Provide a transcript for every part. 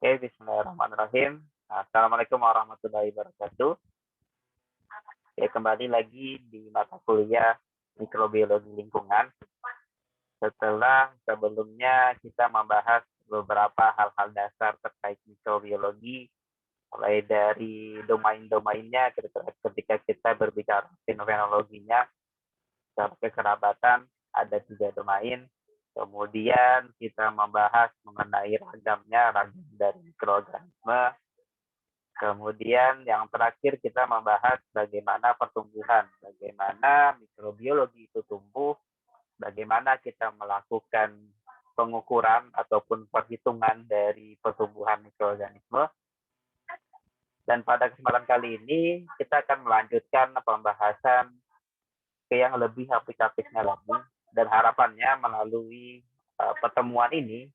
Oke, bismillahirrahmanirrahim. Assalamualaikum warahmatullahi wabarakatuh. Oke, kembali lagi di mata kuliah mikrobiologi lingkungan. Setelah sebelumnya kita membahas beberapa hal-hal dasar terkait mikrobiologi, mulai dari domain-domainnya ketika kita berbicara fenomenologinya, sampai kerabatan ada 3 domain. Kemudian kita membahas mengenai ragam dari mikroorganisme. Kemudian yang terakhir kita membahas bagaimana pertumbuhan, bagaimana mikrobiologi itu tumbuh, bagaimana kita melakukan pengukuran ataupun perhitungan dari pertumbuhan mikroorganisme. Dan pada kesempatan kali ini kita akan melanjutkan pembahasan ke yang lebih aplikatifnya lagi, dan harapannya melalui pertemuan ini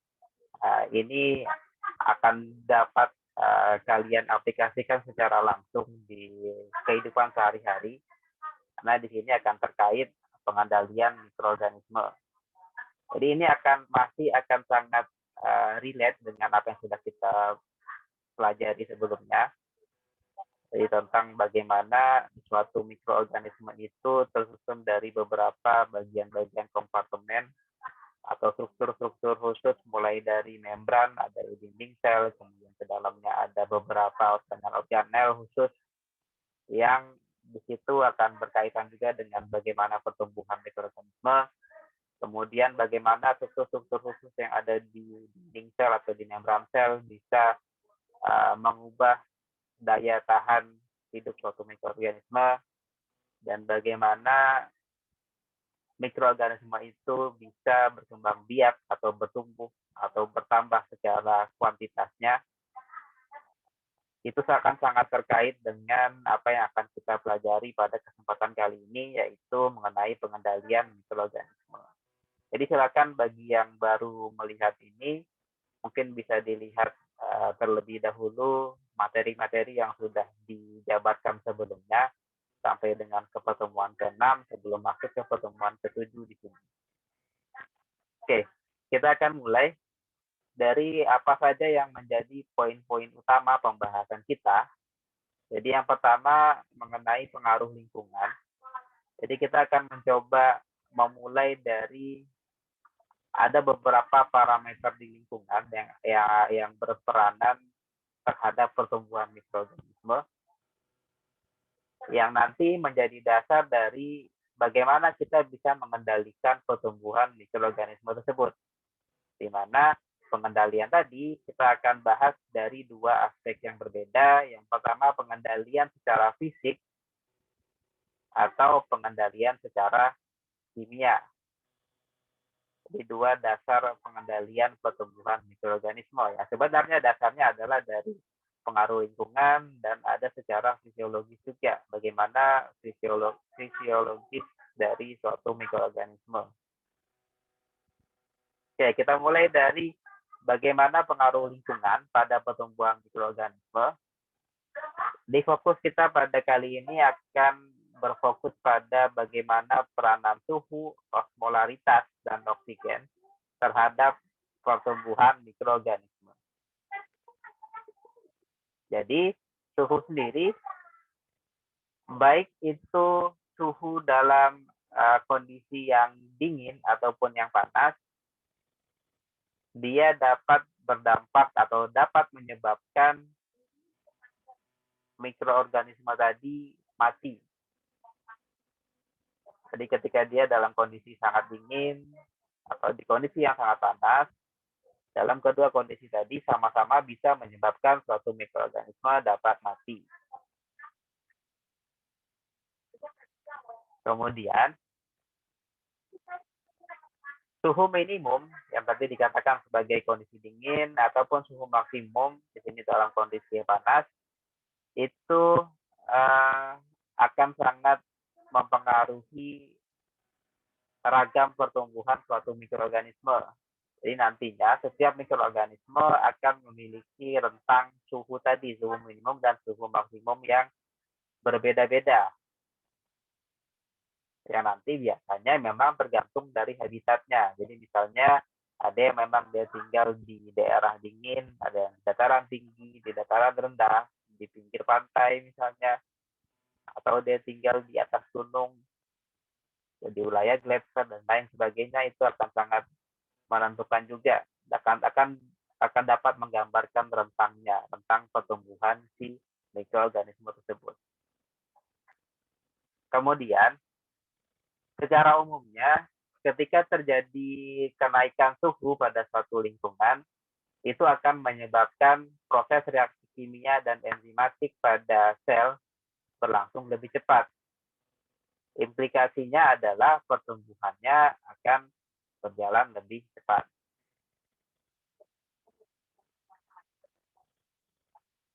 akan dapat kalian aplikasikan secara langsung di kehidupan sehari-hari, karena di sini akan terkait pengendalian mikroorganisme. Jadi ini masih akan sangat relate dengan apa yang sudah kita pelajari sebelumnya. Jadi tentang bagaimana suatu mikroorganisme itu tersusun dari beberapa bagian-bagian kompartemen atau struktur-struktur khusus, mulai dari membran, ada dinding sel, kemudian ke dalamnya ada beberapa organel khusus yang di situ akan berkaitan juga dengan bagaimana pertumbuhan mikroorganisme, kemudian bagaimana struktur-struktur khusus yang ada di dinding sel atau di membran sel bisa mengubah daya tahan hidup suatu mikroorganisme, dan bagaimana mikroorganisme itu bisa berkembang biak atau bertumbuh atau bertambah secara kuantitasnya. Itu akan sangat terkait dengan apa yang akan kita pelajari pada kesempatan kali ini, yaitu mengenai pengendalian mikroorganisme. Jadi silakan bagi yang baru melihat ini, mungkin bisa dilihat terlebih dahulu materi-materi yang sudah dijabarkan sebelumnya sampai dengan ke pertemuan ke-6 sebelum masuk ke pertemuan ke-7 di sini. Oke, kita akan mulai dari apa saja yang menjadi poin-poin utama pembahasan kita. Jadi yang pertama mengenai pengaruh lingkungan. Jadi kita akan mencoba memulai dari ada beberapa parameter di lingkungan yang berperanan terhadap pertumbuhan mikroorganisme, yang nanti menjadi dasar dari bagaimana kita bisa mengendalikan pertumbuhan mikroorganisme tersebut. Di mana pengendalian tadi kita akan bahas dari 2 aspek yang berbeda. Yang pertama pengendalian secara fisik atau pengendalian secara kimia. Jadi 2 dasar pengendalian pertumbuhan mikroorganisme. Ya, sebenarnya dasarnya adalah dari pengaruh lingkungan dan ada secara fisiologis juga. Bagaimana fisiologis dari suatu mikroorganisme. Oke, kita mulai dari bagaimana pengaruh lingkungan pada pertumbuhan mikroorganisme. Di fokus kita pada kali ini akan berfokus pada bagaimana peranan suhu, osmolaritas, dan oksigen terhadap pertumbuhan mikroorganisme. Jadi, suhu sendiri, baik itu suhu dalam kondisi yang dingin ataupun yang panas, dia dapat berdampak atau dapat menyebabkan mikroorganisme tadi mati. Jadi ketika dia dalam kondisi sangat dingin atau di kondisi yang sangat panas, dalam kedua kondisi tadi sama-sama bisa menyebabkan suatu mikroorganisme dapat mati. Kemudian, suhu minimum yang tadi dikatakan sebagai kondisi dingin ataupun suhu maksimum di sini dalam kondisi panas, itu akan sangat mempengaruhi ragam pertumbuhan suatu mikroorganisme. Jadi nantinya setiap mikroorganisme akan memiliki rentang suhu tadi, suhu minimum dan suhu maksimum yang berbeda-beda. Yang nanti biasanya memang tergantung dari habitatnya. Jadi misalnya Ada yang memang dia tinggal di daerah dingin, ada yang di dataran tinggi, di dataran rendah, di pinggir pantai misalnya, atau dia tinggal di atas gunung, di wilayah gletser dan lain sebagainya. Itu akan sangat menentukan juga, akan dapat menggambarkan rentang pertumbuhan si mikroorganisme tersebut. Kemudian, secara umumnya, ketika terjadi kenaikan suhu pada suatu lingkungan, itu akan menyebabkan proses reaksi kimia dan enzimatik pada sel berlangsung lebih cepat. Implikasinya adalah pertumbuhannya akan berjalan lebih cepat.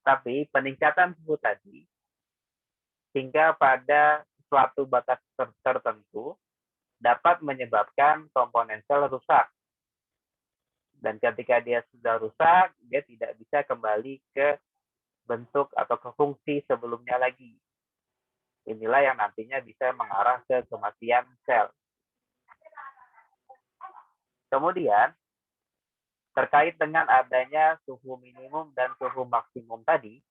Tapi peningkatan suhu tadi hingga pada suatu batas tertentu dapat menyebabkan komponen sel rusak. Dan ketika dia sudah rusak, dia tidak bisa kembali ke bentuk atau ke fungsi sebelumnya lagi. Inilah yang nantinya bisa mengarah ke kematian sel. Kemudian, terkait dengan adanya suhu minimum dan suhu maksimum tadi,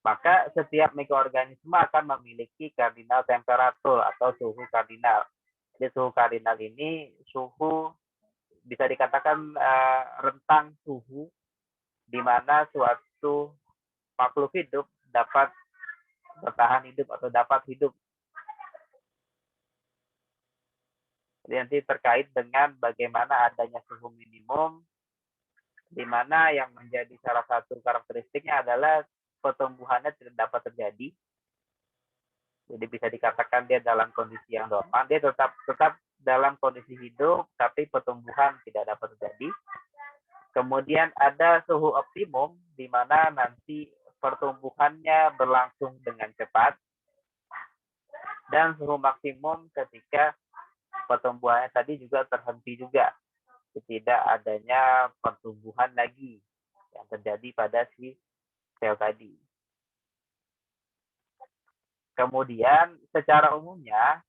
maka setiap mikroorganisme akan memiliki kardinal temperatur atau suhu kardinal. Jadi suhu kardinal ini suhu bisa dikatakan rentang suhu di mana suatu makhluk hidup dapat bertahan hidup atau dapat hidup. Jadi nanti terkait dengan bagaimana adanya suhu minimum, di mana yang menjadi salah satu karakteristiknya adalah pertumbuhannya tidak dapat terjadi. Jadi bisa dikatakan dia dalam kondisi yang normal, dia tetap dalam kondisi hidup, tapi pertumbuhan tidak dapat terjadi. Kemudian ada suhu optimum, di mana nanti pertumbuhannya berlangsung dengan cepat. Dan suhu maksimum ketika pertumbuhannya tadi juga terhenti juga. Tidak adanya pertumbuhan lagi yang terjadi pada si sel tadi. Kemudian secara umumnya,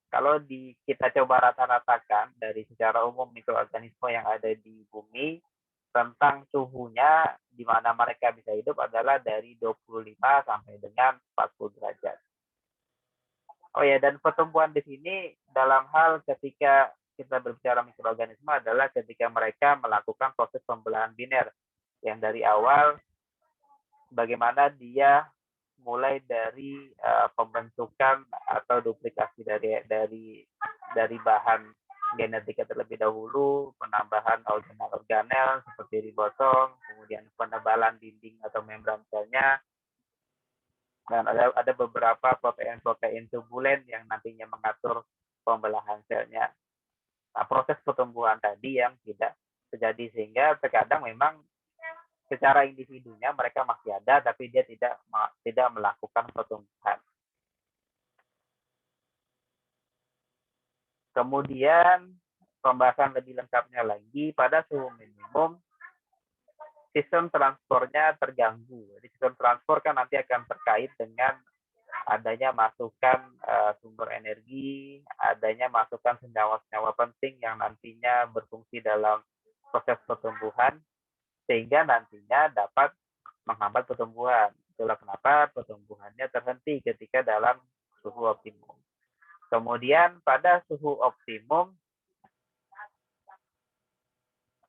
kalau kita coba rata-ratakan dari secara umum mikroorganisme yang ada di bumi, rentang suhunya di mana mereka bisa hidup adalah dari 25 sampai dengan 40 derajat. Oh ya, dan pertumbuhan di sini dalam hal ketika kita berbicara mikroorganisme adalah ketika mereka melakukan proses pembelahan biner yang dari awal bagaimana dia mulai dari pembentukan atau duplikasi dari bahan genetika terlebih dahulu, penambahan organel seperti ribosom, kemudian penebalan dinding atau membran selnya, dan ada beberapa protein tubulen yang nantinya mengatur pembelahan selnya. Nah, proses pertumbuhan tadi yang tidak terjadi sehingga terkadang memang secara individunya mereka masih ada, tapi dia tidak melakukan pertumbuhan. Kemudian pembahasan lebih lengkapnya lagi, pada suhu minimum sistem transportnya terganggu. Jadi sistem transport kan nanti akan terkait dengan adanya masukan sumber energi, adanya masukan senyawa-senyawa penting yang nantinya berfungsi dalam proses pertumbuhan, sehingga nantinya dapat menghambat pertumbuhan. Itulah kenapa pertumbuhannya terhenti ketika dalam suhu optimum. Kemudian pada suhu optimum,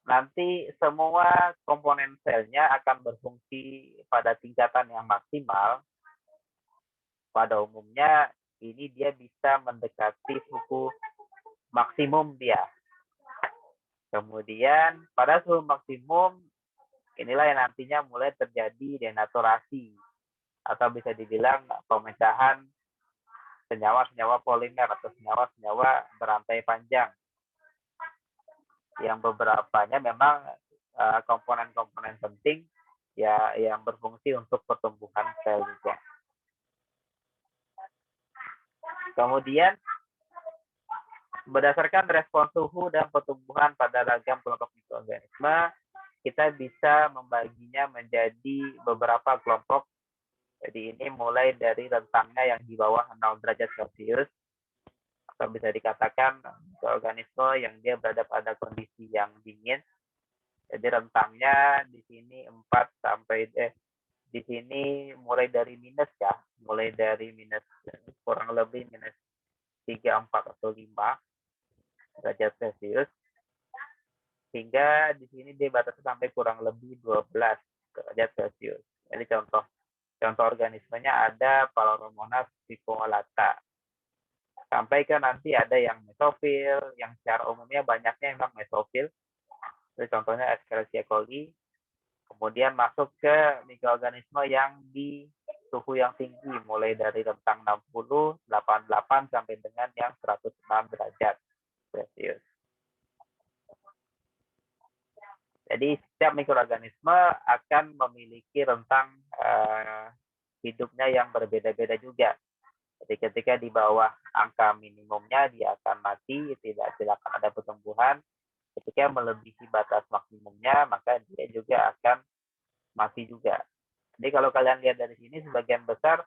nanti semua komponen selnya akan berfungsi pada tingkatan yang maksimal. Pada umumnya ini dia bisa mendekati suhu maksimum dia. Kemudian pada suhu maksimum inilah yang nantinya mulai terjadi denaturasi atau bisa dibilang pemecahan senyawa-senyawa polimer atau senyawa-senyawa berantai panjang. Yang beberapanya memang komponen-komponen penting ya yang berfungsi untuk pertumbuhan sel juga. Kemudian berdasarkan respon suhu dan pertumbuhan pada ragam kelompok mikroorganisme, kita bisa membaginya menjadi beberapa kelompok. Jadi ini mulai dari rentangnya yang di bawah 0 derajat Celcius atau bisa dikatakan mikroorganisme yang dia berada pada kondisi yang dingin. Jadi rentangnya di sini 4 sampai di sini mulai dari minus ya, mulai dari minus kurang lebih minus 3, 4 atau 5 derajat Celcius, hingga di sini dibatasi sampai kurang lebih 12 derajat Celcius. Jadi contoh organismenya ada Phaloromonas piccoolata. Sampai ke nanti ada yang mesofil, yang secara umumnya banyaknya memang mesofil. Jadi contohnya Escherichia coli. Kemudian masuk ke mikroorganisme yang di suhu yang tinggi, mulai dari rentang 60, 88 sampai dengan yang 106 derajat Celcius. Jadi setiap mikroorganisme akan memiliki rentang hidupnya yang berbeda-beda juga. Jadi ketika di bawah angka minimumnya dia akan mati, tidak akan ada pertumbuhan. Ketika melebihi batas maksimumnya, maka dia juga akan mati juga. Jadi kalau kalian lihat dari sini, sebagian besar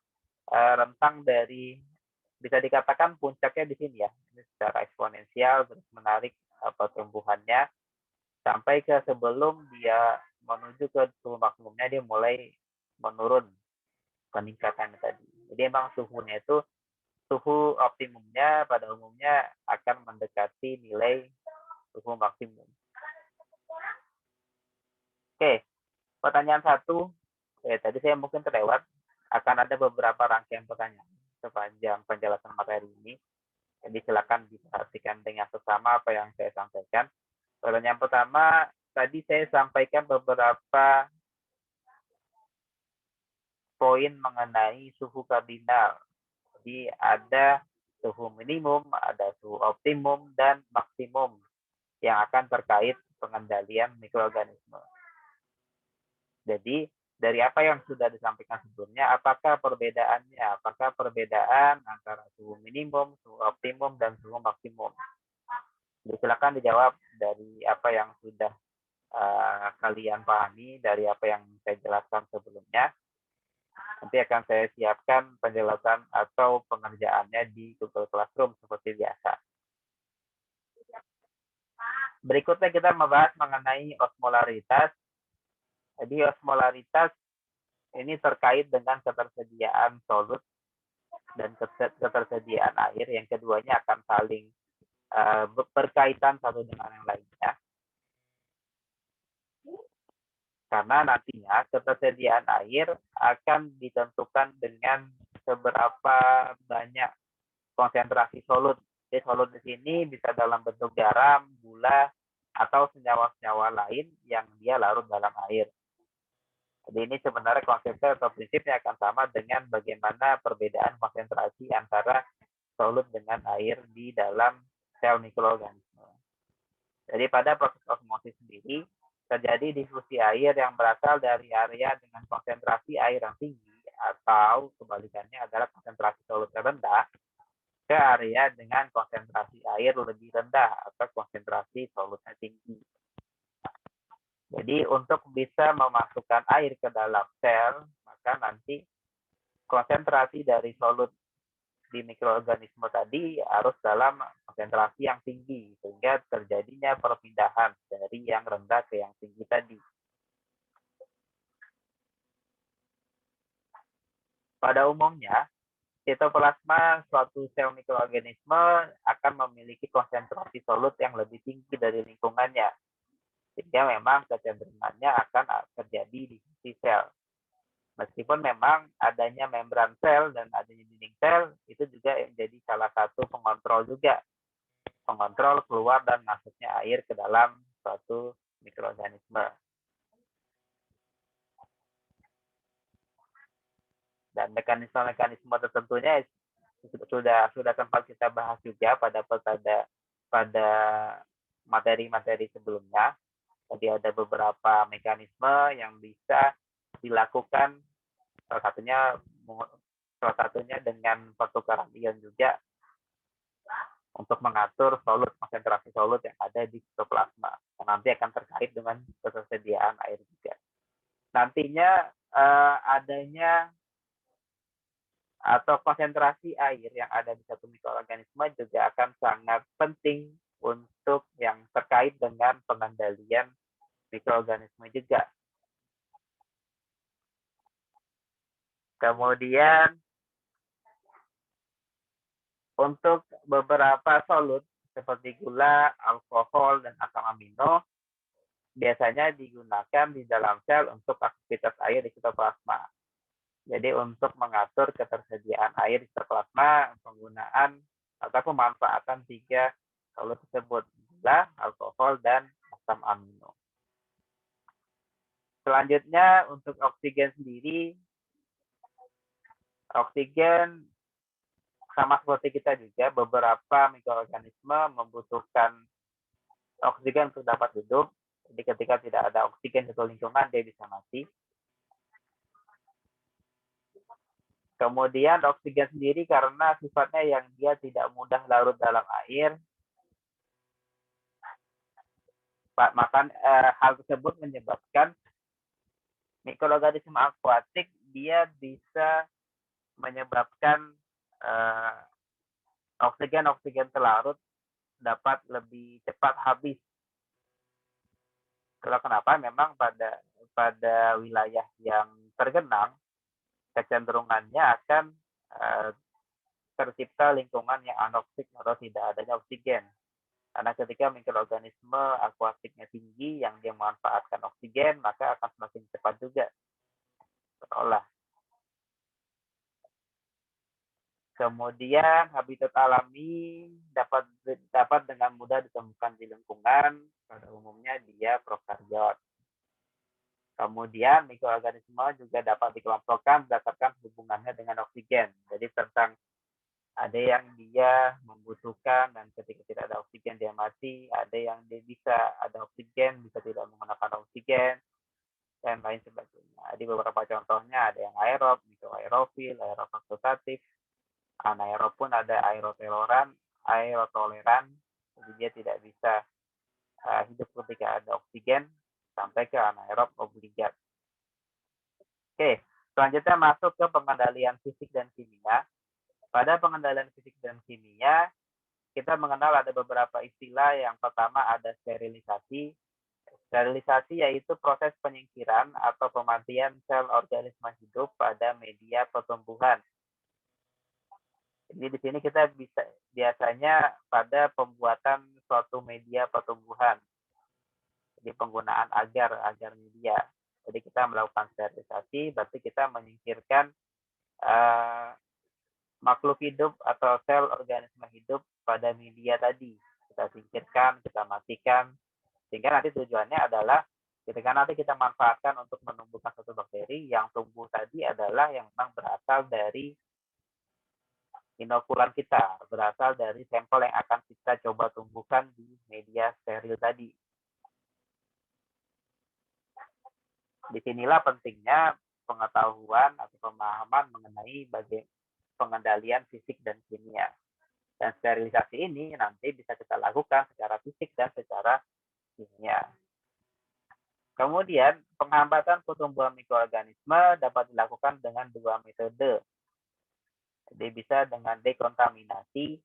rentang dari, bisa dikatakan puncaknya di sini ya, ini secara eksponensial terus menarik pertumbuhannya sampai ke sebelum dia menuju ke suhu maksimumnya, dia mulai menurun peningkatannya tadi. Jadi memang suhunya itu, suhu optimumnya pada umumnya akan mendekati nilai suhu maksimum. Oke, pertanyaan 1, tadi saya mungkin terlewat, akan ada beberapa rangkaian pertanyaan sepanjang penjelasan materi ini. Jadi silakan diperhatikan dengan seksama apa yang saya sampaikan. Pertanyaan pertama, tadi saya sampaikan beberapa poin mengenai suhu kardinal. Jadi ada suhu minimum, ada suhu optimum, dan maksimum yang akan terkait pengendalian mikroorganisme. Jadi dari apa yang sudah disampaikan sebelumnya, apakah perbedaan antara suhu minimum, suhu optimum, dan suhu maksimum? Jadi silakan dijawab dari apa yang sudah kalian pahami, dari apa yang saya jelaskan sebelumnya. Nanti akan saya siapkan penjelasan atau pengerjaannya di Google Classroom seperti biasa. Berikutnya kita membahas mengenai osmolaritas. Jadi osmolaritas ini terkait dengan ketersediaan solut dan ketersediaan air. Yang keduanya akan saling berkaitan satu dengan yang lainnya. Karena nantinya ketersediaan air akan ditentukan dengan seberapa banyak konsentrasi solut. Jadi solut di sini bisa dalam bentuk garam, gula, atau senyawa-senyawa lain yang dia larut dalam air. Jadi ini sebenarnya konsepnya atau prinsipnya akan sama dengan bagaimana perbedaan konsentrasi antara solut dengan air di dalam sel mikroorganisme. Jadi pada proses osmosis sendiri, terjadi difusi air yang berasal dari area dengan konsentrasi air yang tinggi, atau kebalikannya adalah konsentrasi solut rendah, ke area dengan konsentrasi air lebih rendah atau konsentrasi solutnya tinggi. Jadi untuk bisa memasukkan air ke dalam sel, maka nanti konsentrasi dari solut di mikroorganisme tadi harus dalam konsentrasi yang tinggi, sehingga terjadinya perpindahan dari yang rendah ke yang tinggi tadi. Pada umumnya, sitoplasma suatu sel mikroorganisme akan memiliki konsentrasi solut yang lebih tinggi dari lingkungannya, sehingga memang kecenderungannya akan terjadi di sisi sel. Meskipun memang adanya membran sel dan adanya dinding sel itu juga menjadi salah satu pengontrol juga, pengontrol keluar dan masuknya air ke dalam suatu mikroorganisme. Dan mekanisme-mekanisme tertentunya sudah sempat kita bahas juga pada materi-materi sebelumnya. Jadi ada beberapa mekanisme yang bisa dilakukan, salah satunya dengan pertukaran ion juga untuk mengatur solut, konsentrasi solut yang ada di sitoplasma. Nanti akan terkait dengan ketersediaan air juga. Nantinya adanya atau konsentrasi air yang ada di satu mikroorganisme juga akan sangat penting untuk yang terkait dengan pengendalian mikroorganisme juga. Kemudian untuk beberapa solut seperti gula, alkohol, dan asam amino biasanya digunakan di dalam sel untuk aktivitas air di sitoplasma. Jadi untuk mengatur ketersediaan air di sitoplasma, penggunaan atau pemanfaatan tiga solut tersebut, gula, alkohol, dan asam amino. Selanjutnya untuk oksigen sendiri, oksigen sama seperti kita juga, beberapa mikroorganisme membutuhkan oksigen untuk dapat hidup. Jadi ketika tidak ada oksigen di lingkungan, dia bisa mati. Kemudian oksigen sendiri karena sifatnya yang dia tidak mudah larut dalam air, maka hal tersebut menyebabkan mikroorganisme akuatik dia bisa menyebabkan oksigen terlarut dapat lebih cepat habis. Kalau kenapa? Memang pada wilayah yang tergenang kecenderungannya akan tercipta lingkungan yang anoksik atau tidak adanya oksigen. Karena ketika mikroorganisme akuatiknya tinggi yang dia memanfaatkan oksigen, maka akan semakin cepat juga terolah. Kemudian habitat alami dapat dengan mudah ditemukan di lingkungan. Pada umumnya dia prokariot. Kemudian mikroorganisme juga dapat dikelompokkan berdasarkan hubungannya dengan oksigen. Jadi tentang ada yang dia membutuhkan dan ketika tidak ada oksigen dia mati, ada yang dia bisa ada oksigen, bisa tidak menggunakan oksigen, dan lain sebagainya. Jadi beberapa contohnya ada yang aerob, mikroaerofil, aerofakultatif, anaerob pun ada aerotoleran, jadi dia tidak bisa hidup ketika ada oksigen, sampai ke anaerob obligat. Oke, selanjutnya masuk ke pengendalian fisik dan kimia. Pada pengendalian fisik dan kimia, kita mengenal ada beberapa istilah. Yang pertama ada sterilisasi. Sterilisasi yaitu proses penyingkiran atau pematian sel organisme hidup pada media pertumbuhan. Jadi di sini kita bisa biasanya pada pembuatan suatu media pertumbuhan. Jadi penggunaan agar media. Jadi kita melakukan sterilisasi, berarti kita menyingkirkan makhluk hidup atau sel organisme hidup pada media tadi. Kita singkirkan, kita matikan, sehingga nanti tujuannya adalah ketika nanti kita manfaatkan untuk menumbuhkan suatu bakteri, yang tumbuh tadi adalah yang memang berasal dari inokulan kita, berasal dari sampel yang akan kita coba tumbuhkan di media steril tadi. Disinilah pentingnya pengetahuan atau pemahaman mengenai bagaimana pengendalian fisik dan kimia. Dan sterilisasi ini nanti bisa kita lakukan secara fisik dan secara kimia. Kemudian, penghambatan pertumbuhan mikroorganisme dapat dilakukan dengan dua metode. Jadi bisa dengan dekontaminasi,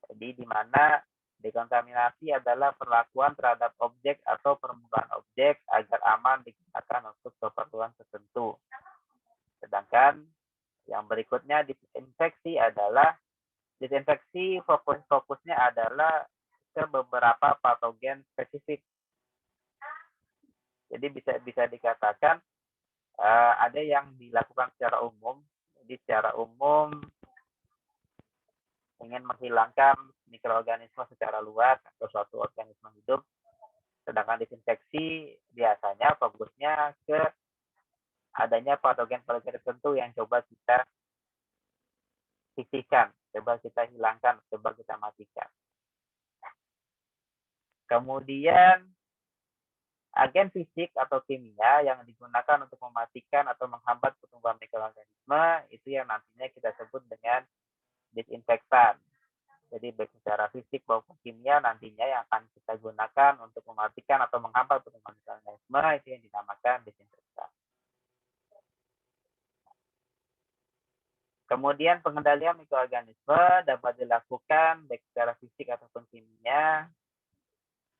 jadi di mana dekontaminasi adalah perlakuan terhadap objek atau permukaan objek agar aman digunakan untuk keperluan tertentu. Sedangkan yang berikutnya disinfeksi adalah disinfeksi fokusnya adalah ke beberapa patogen spesifik. Jadi bisa dikatakan ada yang dilakukan secara umum. Jadi secara umum ingin menghilangkan mikroorganisme secara luas atau suatu organisme hidup. Sedangkan disinfeksi biasanya fokusnya ke adanya patogen-patogen tertentu yang coba kita sisihkan, coba kita hilangkan, coba kita matikan. Kemudian agen fisik atau kimia yang digunakan untuk mematikan atau menghambat pertumbuhan mikroorganisme itu yang nantinya kita sebut dengan disinfektan. Jadi baik secara fisik maupun kimia nantinya yang akan kita gunakan untuk mematikan atau menghambat pertumbuhan mikroorganisme itu yang dinamakan disinfektan. Kemudian pengendalian mikroorganisme dapat dilakukan baik secara fisik ataupun kimia.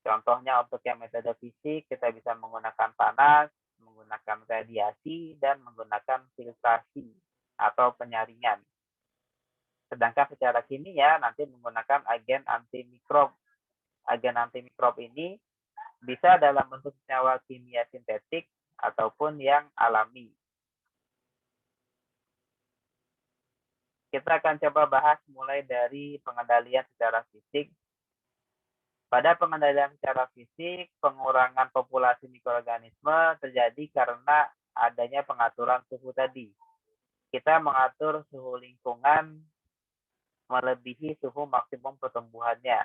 Contohnya untuk yang metode fisik, kita bisa menggunakan panas, menggunakan radiasi, dan menggunakan filtrasi atau penyaringan. Sedangkan secara kimia nanti menggunakan agen antimikrob. Agen antimikrob ini bisa dalam bentuk senyawa kimia sintetik ataupun yang alami. Kita akan coba bahas mulai dari pengendalian secara fisik. Pada pengendalian secara fisik, pengurangan populasi mikroorganisme terjadi karena adanya pengaturan suhu tadi. Kita mengatur suhu lingkungan melebihi suhu maksimum pertumbuhannya.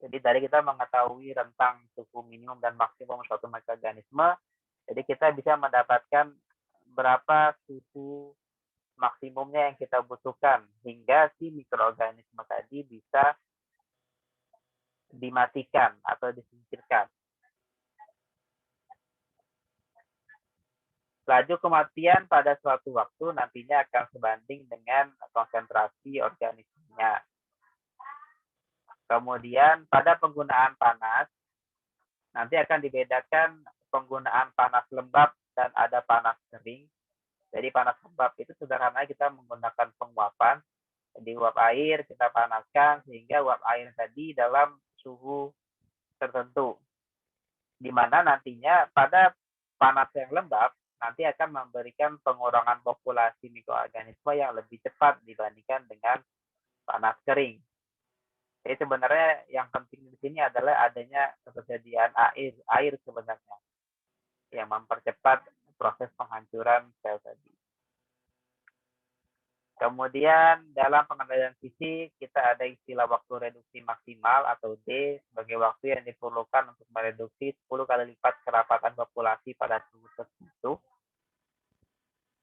Jadi tadi kita mengetahui tentang suhu minimum dan maksimum suatu mikroorganisme, jadi kita bisa mendapatkan berapa suhu maksimumnya yang kita butuhkan hingga si mikroorganisme tadi bisa dimatikan atau disingkirkan. Laju kematian pada suatu waktu nantinya akan sebanding dengan konsentrasi organismenya. Kemudian pada penggunaan panas, nanti akan dibedakan penggunaan panas lembab dan ada panas kering. Jadi panas lembab itu sederhana kita menggunakan penguapan. Jadi uap air kita panaskan sehingga uap air tadi dalam suhu tertentu. Di mana nantinya pada panas yang lembab nanti akan memberikan pengurangan populasi mikroorganisme yang lebih cepat dibandingkan dengan panas kering. Jadi sebenarnya yang penting di sini adalah adanya ketersediaan air sebenarnya yang mempercepat proses penghancuran sel tadi. Kemudian dalam pengendalian fisik kita ada istilah waktu reduksi maksimal atau D sebagai waktu yang diperlukan untuk mereduksi 10 kali lipat kerapatan populasi pada suhu tertentu.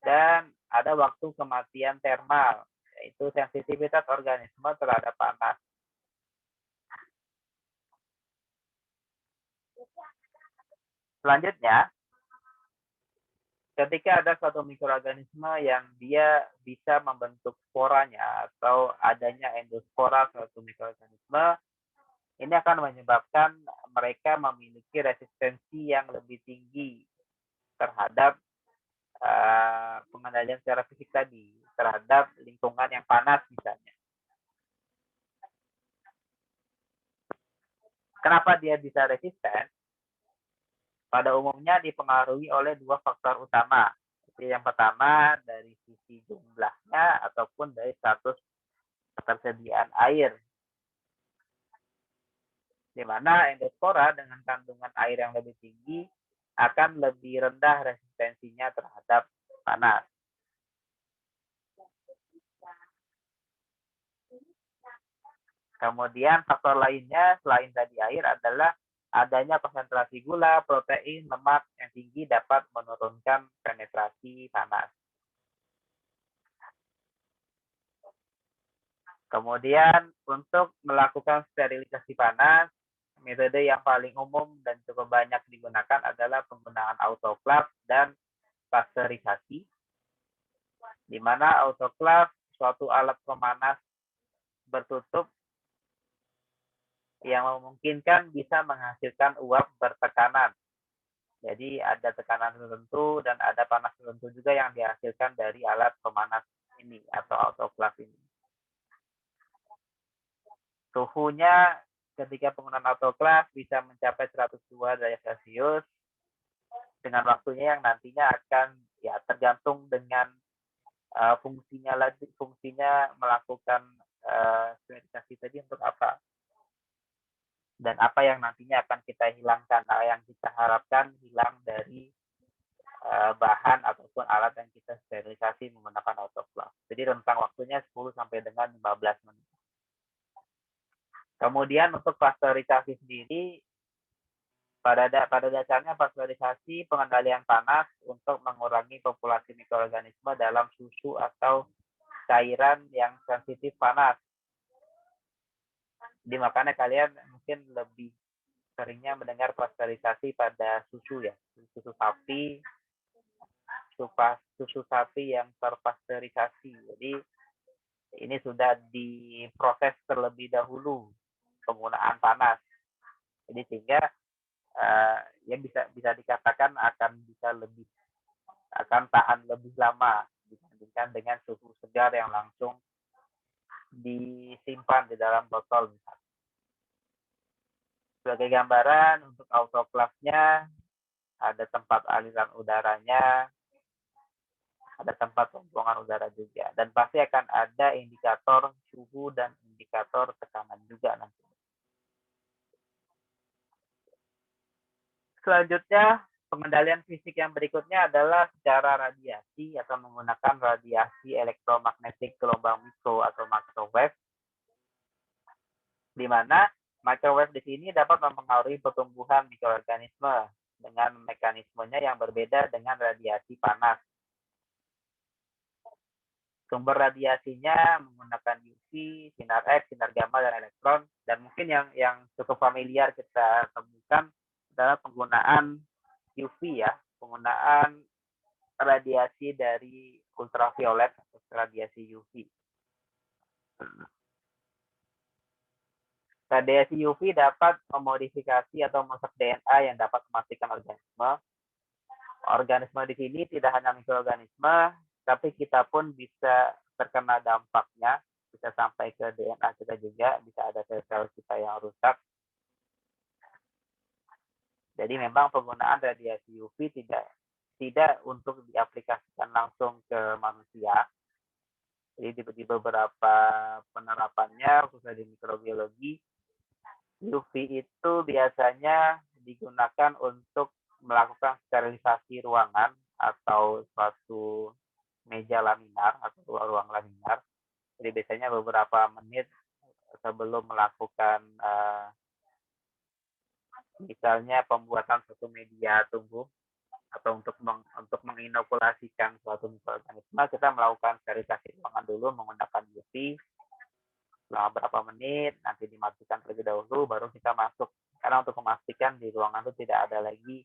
Dan ada waktu kematian termal, yaitu sensitivitas organisme terhadap panas. Selanjutnya, ketika ada suatu mikroorganisme yang dia bisa membentuk sporanya atau adanya endospora suatu mikroorganisme, ini akan menyebabkan mereka memiliki resistensi yang lebih tinggi terhadap pengendalian secara fisik tadi, terhadap lingkungan yang panas misalnya. Kenapa dia bisa resisten? Pada umumnya dipengaruhi oleh dua faktor utama. Jadi yang pertama dari sisi jumlahnya ataupun dari status ketersediaan air. Di mana endospora dengan kandungan air yang lebih tinggi akan lebih rendah resistensinya terhadap panas. Kemudian faktor lainnya selain tadi air adalah adanya konsentrasi gula, protein, lemak yang tinggi dapat menurunkan penetrasi panas. Kemudian untuk melakukan sterilisasi panas, metode yang paling umum dan cukup banyak digunakan adalah penggunaan autoclave dan pasteurisasi, di mana autoclave suatu alat pemanas bertutup yang memungkinkan bisa menghasilkan uap bertekanan. Jadi ada tekanan tertentu dan ada panas tertentu juga yang dihasilkan dari alat pemanas ini atau autoclave ini. Suhunya ketika penggunaan autoclave bisa mencapai 102 derajat Celcius dengan waktunya yang nantinya akan ya tergantung dengan fungsinya melakukan sterilisasi tadi untuk apa. Dan apa yang nantinya akan kita hilangkan, yang kita harapkan hilang dari bahan ataupun alat yang kita sterilisasi menggunakan autoclave. Jadi rentang waktunya 10 sampai dengan 15 menit. Kemudian untuk pasteurisasi sendiri, pada dasarnya pasteurisasi pengendalian panas untuk mengurangi populasi mikroorganisme dalam susu atau cairan yang sensitif panas. Jadi makanya kalian mungkin lebih seringnya mendengar pasteurisasi pada susu ya, susu sapi susu sapi yang terpasteurisasi. Jadi ini sudah diproses terlebih dahulu penggunaan panas. Jadi sehingga ya bisa dikatakan akan tahan lebih lama dibandingkan dengan susu segar yang langsung disimpan di dalam botol misalnya. Sebagai gambaran untuk autoclave-nya ada tempat aliran udaranya, ada tempat pembuangan udara juga, dan pasti akan ada indikator suhu dan indikator tekanan juga nanti. Selanjutnya, pengendalian fisik yang berikutnya adalah secara radiasi atau menggunakan radiasi elektromagnetik gelombang mikro atau microwave, di mana microwave di sini dapat mempengaruhi pertumbuhan mikroorganisme dengan mekanismenya yang berbeda dengan radiasi panas. Sumber radiasinya menggunakan UV, sinar X, sinar gamma, dan elektron. Dan mungkin yang cukup familiar kita temukan adalah penggunaan UV ya, penggunaan radiasi dari ultraviolet atau radiasi UV. Radiasi UV dapat memodifikasi atau merusak DNA yang dapat mematikan organisme. Organisme di sini tidak hanya mikroorganisme, tapi kita pun bisa terkena dampaknya, bisa sampai ke DNA kita juga, bisa ada sel-sel kita yang rusak. Jadi memang penggunaan radiasi UV tidak untuk diaplikasikan langsung ke manusia. Jadi di beberapa penerapannya, khususnya di mikrobiologi, UV itu biasanya digunakan untuk melakukan sterilisasi ruangan atau suatu meja laminar atau ruang laminar. Jadi biasanya beberapa menit sebelum melakukan misalnya pembuatan suatu media tumbuh atau untuk menginokulasikan suatu mikroorganisme, kita melakukan sterilisasi ruangan dulu menggunakan UV selama berapa menit, nanti dimatikan terlebih dahulu, baru kita masuk. Karena untuk memastikan di ruangan itu tidak ada lagi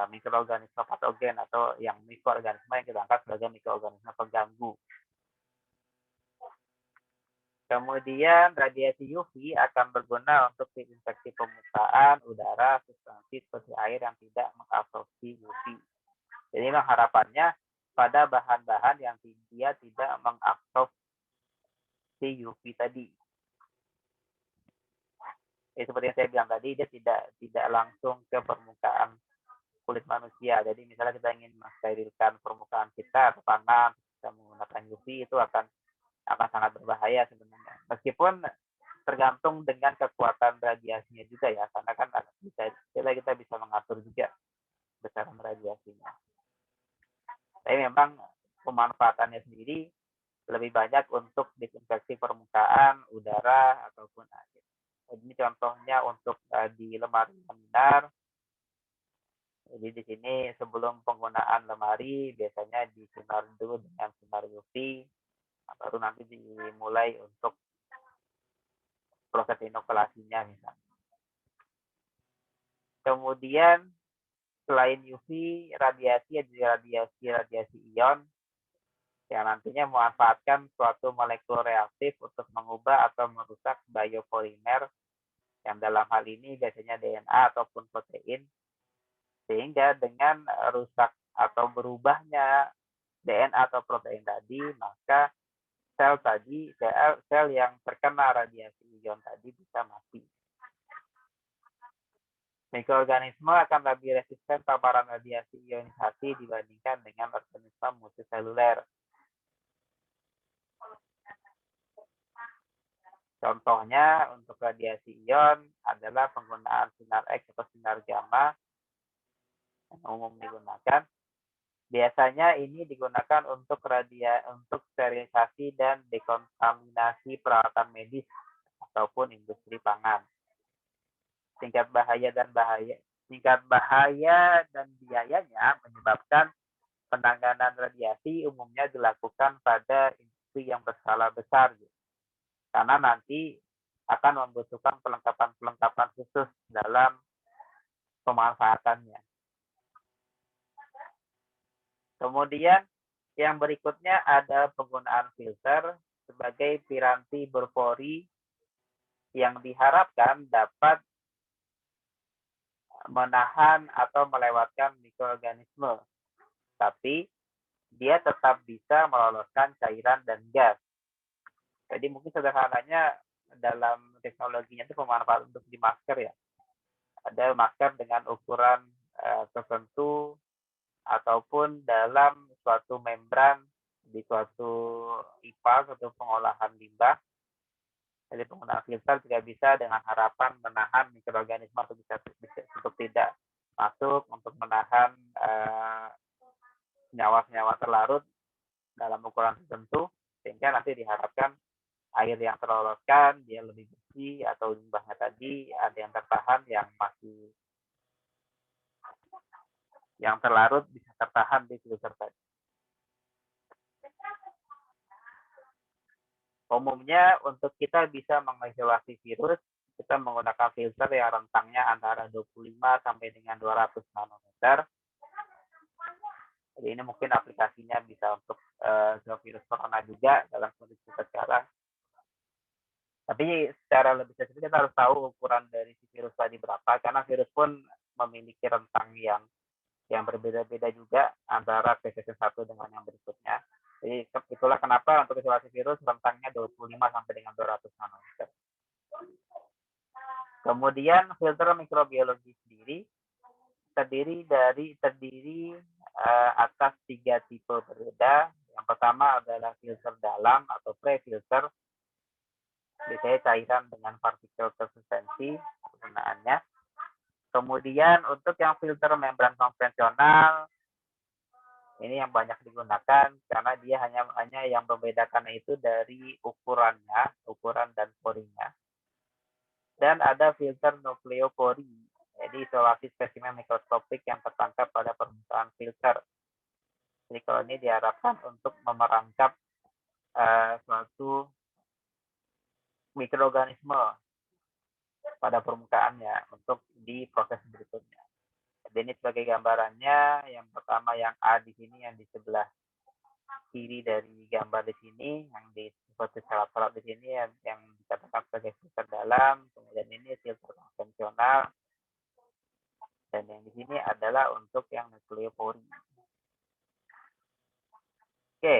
mikroorganisme patogen atau yang mikroorganisme yang kita angkat sebagai mikroorganisme pengganggu. Kemudian radiasi UV akan berguna untuk desinfeksi permukaan, udara, substansi seperti air yang tidak mengabsorpsi UV. Jadi memang harapannya pada bahan-bahan yang dia tidak mengabsorpsi UV tadi. Jadi seperti yang saya bilang tadi, dia tidak langsung ke permukaan kulit manusia. Jadi misalnya kita ingin mensterilkan permukaan kita atau tangan, kita menggunakan UV itu akan sangat berbahaya sebenarnya. Meskipun tergantung dengan kekuatan radiasinya juga ya, karena kan kita bisa mengatur juga besaran radiasinya. Tapi memang pemanfaatannya sendiri lebih banyak untuk disinfeksi permukaan, udara, ataupun air. Ini contohnya untuk di lemari laminar. Jadi di sini sebelum penggunaan lemari biasanya disinar dulu dengan sinar UV, baru nanti dimulai untuk proses inokulasinya misalnya. Kemudian selain UV, radiasi ada radiasi ion yang nantinya memanfaatkan suatu molekul reaktif untuk mengubah atau merusak biopolimer yang dalam hal ini biasanya DNA ataupun protein, sehingga dengan rusak atau berubahnya DNA atau protein tadi, maka sel yang terkena radiasi ion tadi bisa mati. Mikroorganisme akan lebih resisten paparan radiasi ionisasi dibandingkan dengan organisme multiseluler. Contohnya untuk radiasi ion adalah penggunaan sinar X atau sinar gamma yang umum digunakan. Biasanya ini digunakan untuk sterilisasi dan dekontaminasi peralatan medis ataupun industri pangan. Tingkat bahaya dan biayanya menyebabkan penanganan radiasi umumnya dilakukan pada industri yang berskala besar, karena nanti akan membutuhkan perlengkapan khusus dalam pemanfaatannya. Kemudian yang berikutnya ada penggunaan filter sebagai piranti berpori yang diharapkan dapat menahan atau melewatkan mikroorganisme, tapi dia tetap bisa meloloskan cairan dan gas. Jadi mungkin sederhananya dalam teknologinya itu pemanfaatan untuk di masker ya. Ada masker dengan ukuran tertentu ataupun dalam suatu membran di suatu pipa atau pengolahan limbah. Jadi penggunaan filter juga bisa dengan harapan menahan mikroorganisme untuk tidak masuk, untuk menahan senyawa-senyawa terlarut dalam ukuran tertentu, sehingga nanti diharapkan air yang terloloskan dia lebih bersih atau limbahnya tadi ada yang tertahan yang terlarut bisa tertahan di filter tadi. Umumnya untuk kita bisa mengisolasi virus, kita menggunakan filter yang rentangnya antara 25 sampai dengan 200 nanometer. Jadi ini mungkin aplikasinya bisa untuk virus corona juga dalam kondisi kita sekarang. Tapi secara lebih spesifik kita harus tahu ukuran dari si virus tadi berapa, karena virus pun memiliki rentang yang berbeda-beda juga antara PCC1 dengan yang berikutnya. Jadi itulah kenapa untuk isolasi virus rentangnya 25 sampai dengan 200 nanometer. Kemudian filter mikrobiologi sendiri terdiri atas 3 tipe berbeda. Yang pertama adalah filter dalam atau pre-filter, biasanya cairan dengan partikel konsistensi penggunaannya. Kemudian untuk yang filter membran konvensional, ini yang banyak digunakan karena dia hanya yang membedakan itu dari ukuran dan porinya. Dan ada filter nukleopori, jadi isolasi spesimen mikroskopik yang tertangkap pada permukaan filter. Jadi kalau ini diharapkan untuk memerangkap suatu mikroorganisme pada permukaannya untuk di proses berikutnya. Jadi ini sebagai gambarannya, yang pertama yang A di sini, yang di sebelah kiri dari gambar di sini, yang di seperti salap-salap di sini yang dikatakan sebagai filter dalam, kemudian ini filter konvensional, dan yang di sini adalah untuk yang nukleopori. Oke.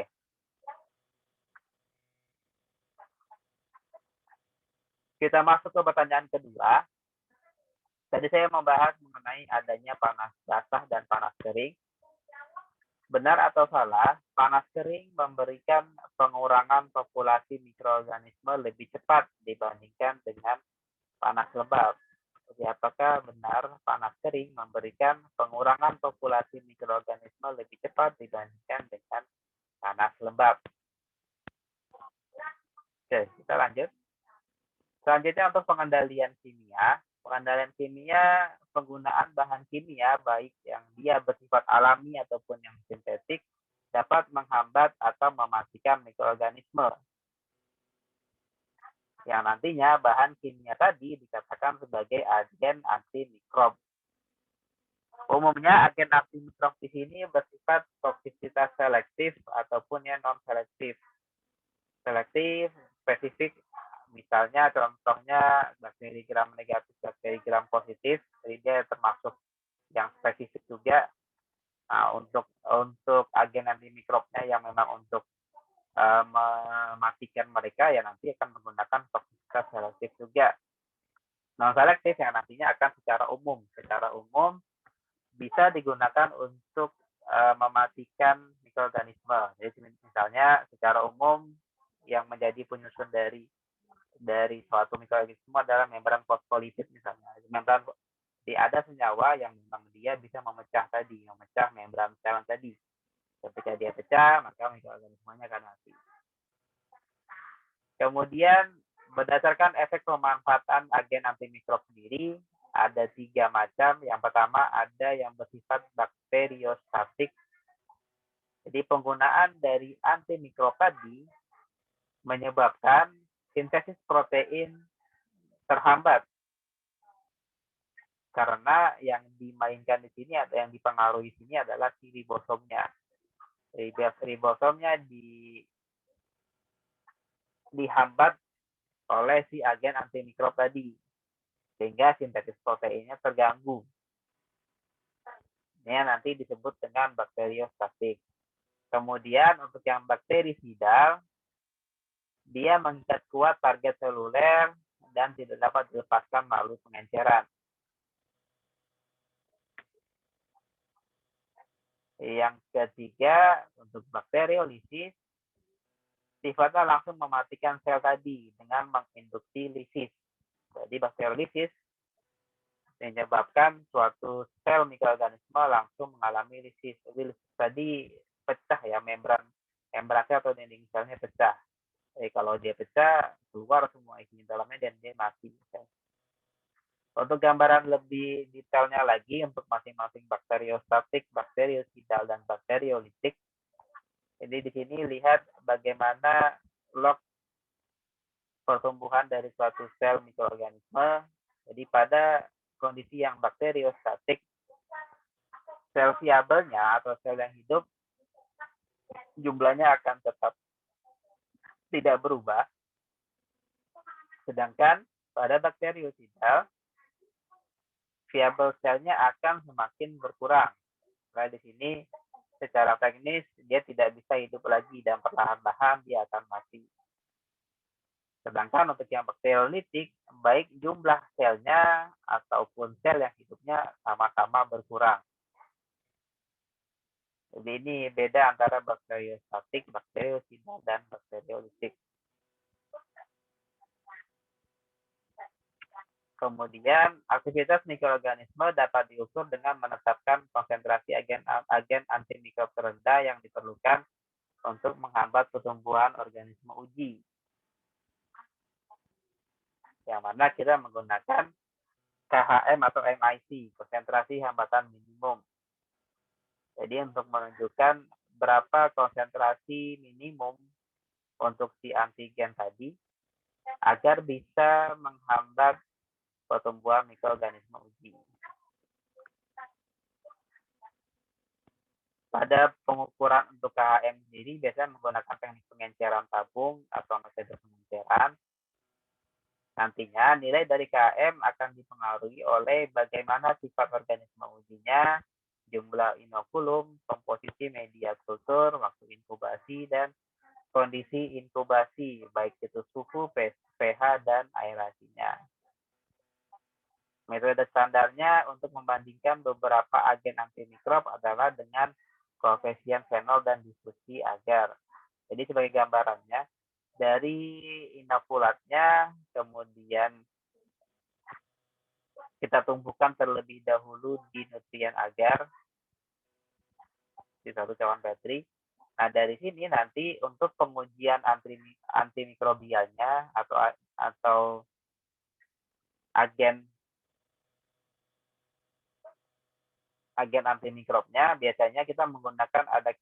Kita masuk ke pertanyaan kedua. Tadi saya membahas mengenai adanya panas basah dan panas kering. Benar atau salah, panas kering memberikan pengurangan populasi mikroorganisme lebih cepat dibandingkan dengan panas lembab. Jadi apakah benar panas kering memberikan pengurangan populasi mikroorganisme lebih cepat dibandingkan dengan panas lembab? Oke, kita lanjut. Selanjutnya untuk pengendalian kimia. Pengendalian kimia, penggunaan bahan kimia baik yang dia bersifat alami ataupun yang sintetik dapat menghambat atau mematikan mikroorganisme. Yang nantinya bahan kimia tadi dikatakan sebagai agen antimikrob. Umumnya agen antimikrob di sini bersifat toksisitas selektif ataupun yang non-selektif. Selektif, spesifik, misalnya contohnya bakteri gram negatif, bakteri gram positif, jadi dia termasuk yang spesifik juga. Nah, untuk agen antimikrobnya yang memang untuk mematikan mereka, ya nanti akan menggunakan toksisitas selektif juga. Non selektif yang nantinya akan secara umum bisa digunakan untuk mematikan mikroorganisme. Jadi misalnya secara umum yang menjadi penyusun dari suatu mikroorganisme adalah membran fosfolipid misalnya. Membran ada senyawa yang memang dia bisa memecah membran sel tadi. Ketika dia pecah, maka mikroorganismenya akan mati. Kemudian berdasarkan efek pemanfaatan agen antimikrob sendiri, ada 3 macam. Yang pertama ada yang bersifat bakteriostatik. Jadi penggunaan dari antimikrob tadi menyebabkan sintesis protein terhambat. Karena yang dimainkan di sini, yang dipengaruhi di sini adalah si ribosomnya. Ribosomnya dihambat oleh si agen antimikrob tadi, sehingga sintesis proteinnya terganggu. Ini nanti disebut dengan bakteriostatik. Kemudian untuk yang bakterisidal, dia mengikat kuat target seluler dan tidak dapat dilepaskan melalui pengenceran. Yang ketiga, untuk bakteriolisis, sifatnya langsung mematikan sel tadi dengan menginduksi lisis. Jadi bakteriolisis menyebabkan suatu sel mikroorganisme langsung mengalami lisis. Jadi lisis tadi pecah ya, membran sel atau dinding selnya pecah. Jadi kalau dia pecah, keluar semua isi dalamnya dan dia mati. Untuk gambaran lebih detailnya lagi untuk masing-masing bakteriostatik, bakteriosidal, dan bakteriolitik, jadi di sini lihat bagaimana log pertumbuhan dari suatu sel mikroorganisme. Jadi pada kondisi yang bakteriostatik, sel viabelnya atau sel yang hidup jumlahnya akan tetap tidak berubah. Sedangkan pada bakteriosidal, viabel selnya akan semakin berkurang. Nah, di sini secara teknis dia tidak bisa hidup lagi dan perlahan-lahan dia akan mati. Sedangkan untuk yang bakteriolitik, baik jumlah selnya ataupun sel yang hidupnya sama-sama berkurang. Jadi ini beda antara bakteriostatik, bakteriosidal, dan bakteriolitik. Kemudian, aktivitas mikroorganisme dapat diukur dengan menetapkan konsentrasi agen antimikrob terendah yang diperlukan untuk menghambat pertumbuhan organisme uji. Yang mana kita menggunakan KHM atau MIC, konsentrasi hambatan minimum. Jadi untuk menunjukkan berapa konsentrasi minimum untuk si antigen tadi, agar bisa menghambat pertumbuhan mikroorganisme uji. Pada pengukuran untuk KHM sendiri biasanya menggunakan teknik pengenceran tabung atau metode pengenceran. Nantinya nilai dari KHM akan dipengaruhi oleh bagaimana sifat organisme ujinya, jumlah inokulum, komposisi media kultur, waktu inkubasi, dan kondisi inkubasi, baik itu suhu, pH, dan aerasinya. Metode standarnya untuk membandingkan beberapa agen antimikrob adalah dengan koefisien fenol dan difusi agar. Jadi sebagai gambarannya, dari inokulatnya, kemudian kita tumbuhkan terlebih dahulu di nutrien agar, di satu cawan bateri. Nah, dari sini nanti untuk pengujian antimikrobialnya atau agen antimikrobnya, biasanya kita menggunakan ada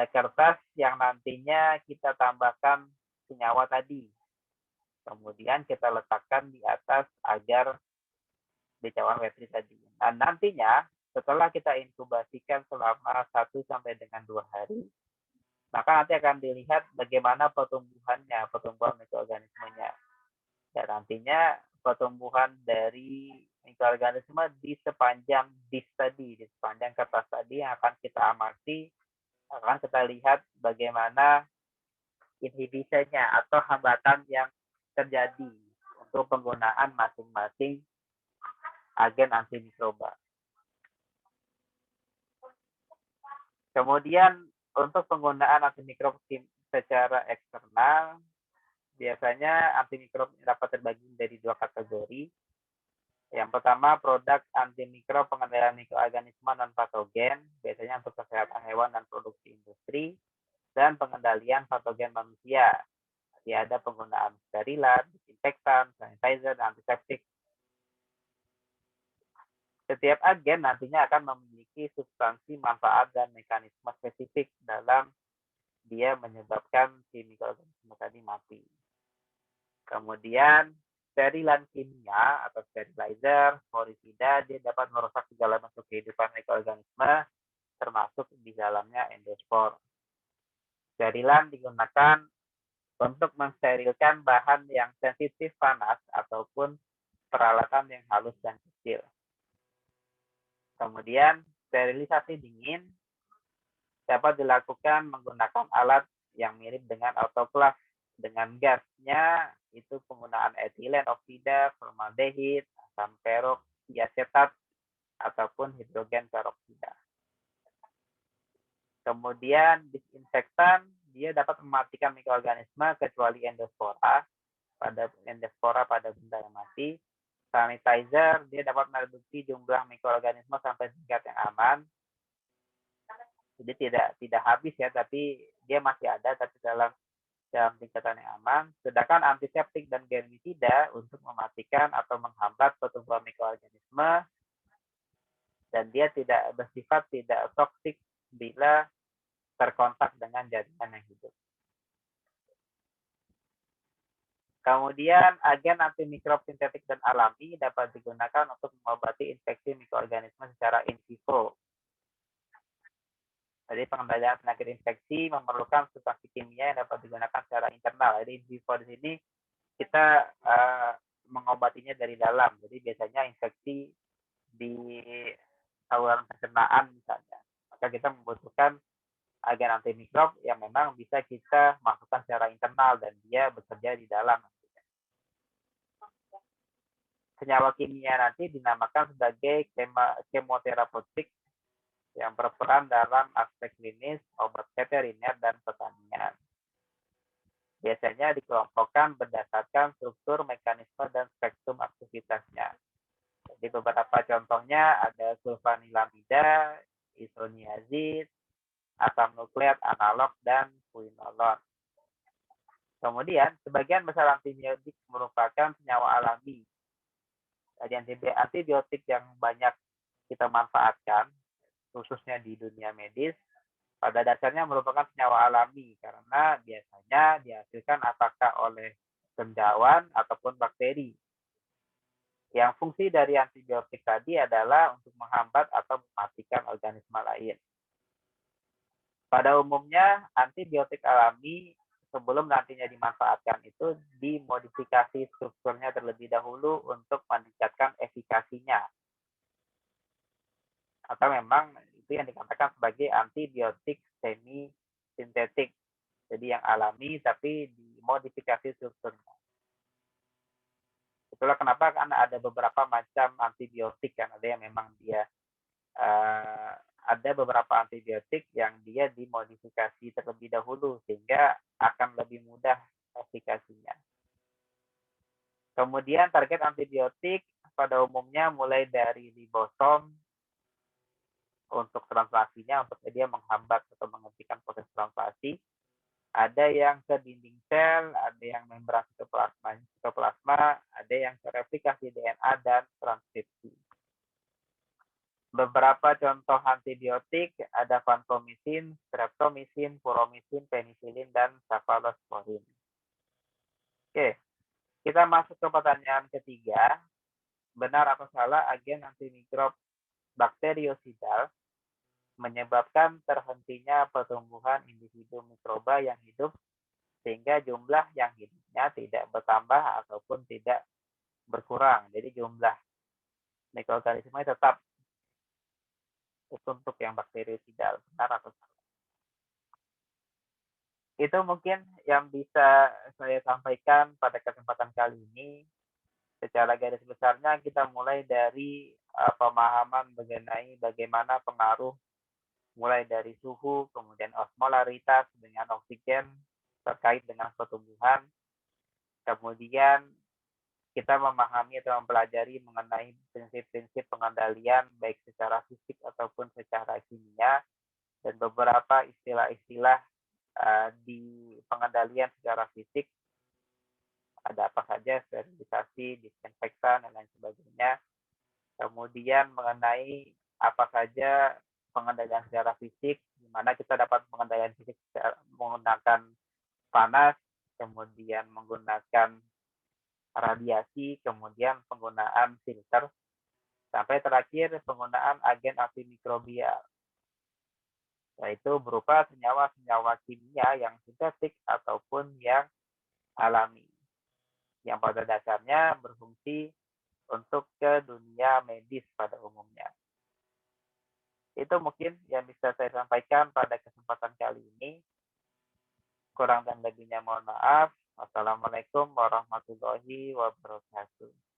kertas yang nantinya kita tambahkan senyawa tadi. Kemudian kita letakkan di atas agar di cawan bateri tadi. Nah, nantinya setelah kita inkubasikan selama 1 sampai dengan 2 hari, maka nanti akan dilihat bagaimana pertumbuhan mikroorganismenya. Dan nantinya pertumbuhan dari mikroorganisme di sepanjang disk tadi, di sepanjang kertas tadi yang akan kita amati, akan kita lihat bagaimana inhibisinya atau hambatan yang terjadi untuk penggunaan masing-masing agen antimikroba. Kemudian untuk penggunaan antimikrob secara eksternal, biasanya antimikrob dapat terbagi dari 2 kategori. Yang pertama, produk antimikrob pengendalian mikroorganisme non-patogen, biasanya untuk kesehatan hewan dan produksi industri, dan pengendalian patogen manusia. Jadi ada penggunaan sterilan, disinfektan, sanitizer, dan antiseptik. Setiap agen nantinya akan memiliki substansi manfaat dan mekanisme spesifik dalam dia menyebabkan si mikroorganisme tadi mati. Kemudian sterilan kimia atau sterilizer, forisida, dia dapat merusak segala bentuk kehidupan mikroorganisme termasuk di dalamnya endospor. Sterilan digunakan untuk mensterilkan bahan yang sensitif panas ataupun peralatan yang halus dan kecil. Kemudian, sterilisasi dingin dapat dilakukan menggunakan alat yang mirip dengan autoklaf. Dengan gasnya itu penggunaan etilen oksida, formaldehid, asam peroksiasetat, ataupun hidrogen peroksida. Kemudian disinfektan dia dapat mematikan mikroorganisme kecuali endospora pada benda yang mati. Sanitizer dia dapat mereduksi jumlah mikroorganisme sampai tingkat yang aman. Jadi tidak habis ya, tapi dia masih ada tapi dalam tingkatan yang aman. Sedangkan antiseptik dan germisida untuk mematikan atau menghambat pertumbuhan mikroorganisme, dan dia tidak bersifat tidak toksik bila terkontak dengan jaringan yang hidup. Kemudian agen antimikrob sintetik dan alami dapat digunakan untuk mengobati infeksi mikroorganisme secara in vivo. Jadi pengendalian penyakit infeksi memerlukan substansi kimia yang dapat digunakan secara internal. Jadi in vivo di sini kita mengobatinya dari dalam. Jadi biasanya infeksi di saluran pencernaan misalnya. Maka kita membutuhkan agen antimikrob yang memang bisa kita masukkan secara internal dan dia bekerja di dalam. Senyawa kimia nanti dinamakan sebagai kemoterapeutik yang berperan dalam aspek klinis, obat veteriner, dan pertanian. Biasanya dikelompokkan berdasarkan struktur, mekanisme, dan spektrum aktivitasnya. Jadi beberapa contohnya ada sulfanilamida, isoniazid, asam nukleat analog, dan quinolone. Kemudian, sebagian besar antibiotik merupakan senyawa alami. Jadi antibiotik yang banyak kita manfaatkan, khususnya di dunia medis, pada dasarnya merupakan senyawa alami karena biasanya dihasilkan apakah oleh cendawan ataupun bakteri. Yang fungsi dari antibiotik tadi adalah untuk menghambat atau mematikan organisme lain. Pada umumnya, antibiotik alami sebelum nantinya dimanfaatkan itu dimodifikasi strukturnya terlebih dahulu untuk meningkatkan efikasinya. Atau memang itu yang dikatakan sebagai antibiotik semi sintetik. Jadi yang alami tapi dimodifikasi strukturnya. Itulah kenapa kan ada beberapa macam antibiotik kan, ada yang memang dia ada beberapa antibiotik yang dia dimodifikasi terlebih dahulu sehingga akan lebih mudah efikasinya. Kemudian target antibiotik pada umumnya mulai dari ribosom untuk translasinya, untuk dia menghambat atau menghentikan proses translasi. Ada yang ke dinding sel, ada yang membran sitoplasma, ada yang ke replikasi DNA dan transkripsi. Beberapa contoh antibiotik ada vancomycin, streptomycin, furomycin, penicillin, dan cephalosporin. Oke, kita masuk ke pertanyaan ketiga. Benar atau salah agen antimikrob bakteriosidal menyebabkan terhentinya pertumbuhan individu mikroba yang hidup sehingga jumlah yang hidupnya tidak bertambah ataupun tidak berkurang. Jadi jumlah mikroorganisme tetap untuk yang bakteriosidal. Benar atau salah? Itu mungkin yang bisa saya sampaikan pada kesempatan kali ini. Secara garis besarnya kita mulai dari pemahaman mengenai bagaimana pengaruh mulai dari suhu, kemudian osmolaritas dengan oksigen terkait dengan pertumbuhan. Kemudian kita memahami atau mempelajari mengenai prinsip-prinsip pengendalian baik secara fisik ataupun secara kimia dan beberapa istilah-istilah di pengendalian secara fisik. Ada apa saja, sterilisasi, disinfektan, dan lain sebagainya. Kemudian mengenai apa saja pengendalian secara fisik, di mana kita dapat pengendalian fisik menggunakan panas, kemudian menggunakan radiasi, kemudian penggunaan filter, sampai terakhir penggunaan agen antimikrobial. yaitu berupa senyawa-senyawa kimia yang sintetik ataupun yang alami, yang pada dasarnya berfungsi untuk ke dunia medis pada umumnya. Itu mungkin yang bisa saya sampaikan pada kesempatan kali ini. Kurang dan lebihnya mohon maaf. Wassalamualaikum warahmatullahi wabarakatuh.